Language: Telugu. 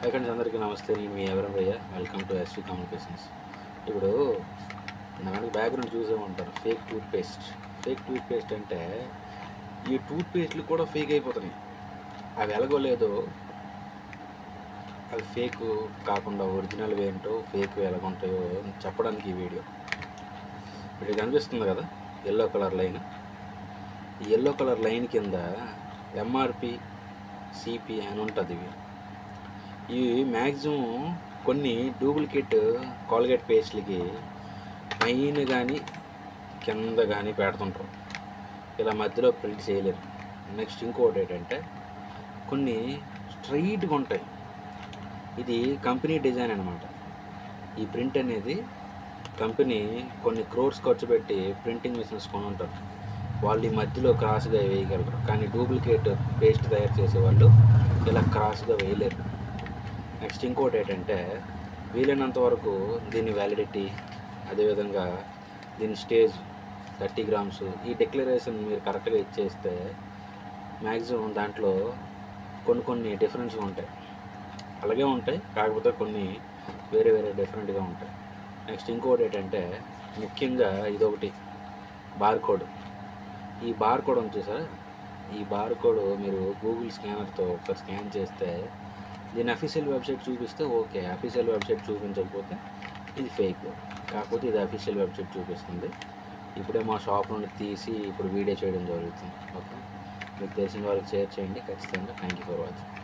హై ఫ్రెండ్స్, అందరికీ నమస్తే. నేను మీ ఎవరం భయ్య. Welcome to SV communications. ఇప్పుడు నా వెనక బ్యాక్గ్రౌండ్ చూసే ఉంటారు, ఫేక్ టూత్పేస్ట్ అంటే ఈ టూత్పేస్ట్లు కూడా ఫేక్ అయిపోతున్నాయి. అవి ఎలాగోలేదో అవి ఫేక్ కాకుండా ఒరిజినల్ ఏంటో ఫేక్ ఎలాగుంటాయో చెప్పడానికి ఈ వీడియో. ఇప్పుడు కనిపిస్తుంది కదా ఎల్లో కలర్ లైన్. ఈ ఎల్లో కలర్ లైన్ కింద ఎంఆర్పి సిపి అని ఉంటుంది. ఇవి మ్యాక్సిమం కొన్ని డూప్లికేట్ కోల్గేట్ పేస్ట్లకి పైన కానీ కింద కానీ పెడుతుంటారు. ఇలా మధ్యలో ప్రింట్ చేయలేరు. నెక్స్ట్ ఇంకోటి ఏంటంటే కొన్ని స్ట్రైట్గా ఉంటాయి. ఇది కంపెనీ డిజైన్ అనమాట. ఈ ప్రింట్ అనేది కంపెనీ కొన్ని క్రోర్స్ ఖర్చు పెట్టి ప్రింటింగ్ మిషన్స్ కొని ఉంటారు. వాళ్ళు ఈ మధ్యలో క్రాస్గా వేయగలరు. కానీ డూప్లికేట్ పేస్ట్ తయారు చేసే వాళ్ళు ఇలా క్రాస్గా వేయలేరు. నెక్స్ట్ ఇంకోటి ఏంటంటే వీలైనంత వరకు దీని వ్యాలిడిటీ, అదేవిధంగా దీని స్టేజ్ 30 grams ఈ డిక్లరేషన్ మీరు కరెక్ట్గా ఇచ్చేస్తే మ్యాక్సిమం దాంట్లో కొన్ని డిఫరెన్స్గా ఉంటాయి. అలాగే ఉంటాయి, కాకపోతే కొన్ని వేరే డిఫరెంట్గా ఉంటాయి. నెక్స్ట్ ఇంకోటి ఏంటంటే ముఖ్యంగా ఇదొకటి బార్కోడ్. ఈ బార్కోడ్ ఉంది చూసారా, ఈ బార్కోడ్ మీరు గూగుల్ స్కానర్తో ఒకసారి స్కాన్ చేస్తే దీని అఫీషియల్ వెబ్సైట్ చూపిస్తే ఓకే, అఫీషియల్ వెబ్సైట్ చూపించకపోతే ఇది ఫేక్. కాకపోతే ఇది అఫీషియల్ వెబ్సైట్ చూపిస్తుంది. ఇప్పుడే మా షాప్ నుండి తీసి ఇప్పుడు వీడియో చేయడం జరుగుతుంది. ఓకే, మీకు తెలిసిన వాళ్ళకి షేర్ చేయండి ఖచ్చితంగా. Thank you for watching.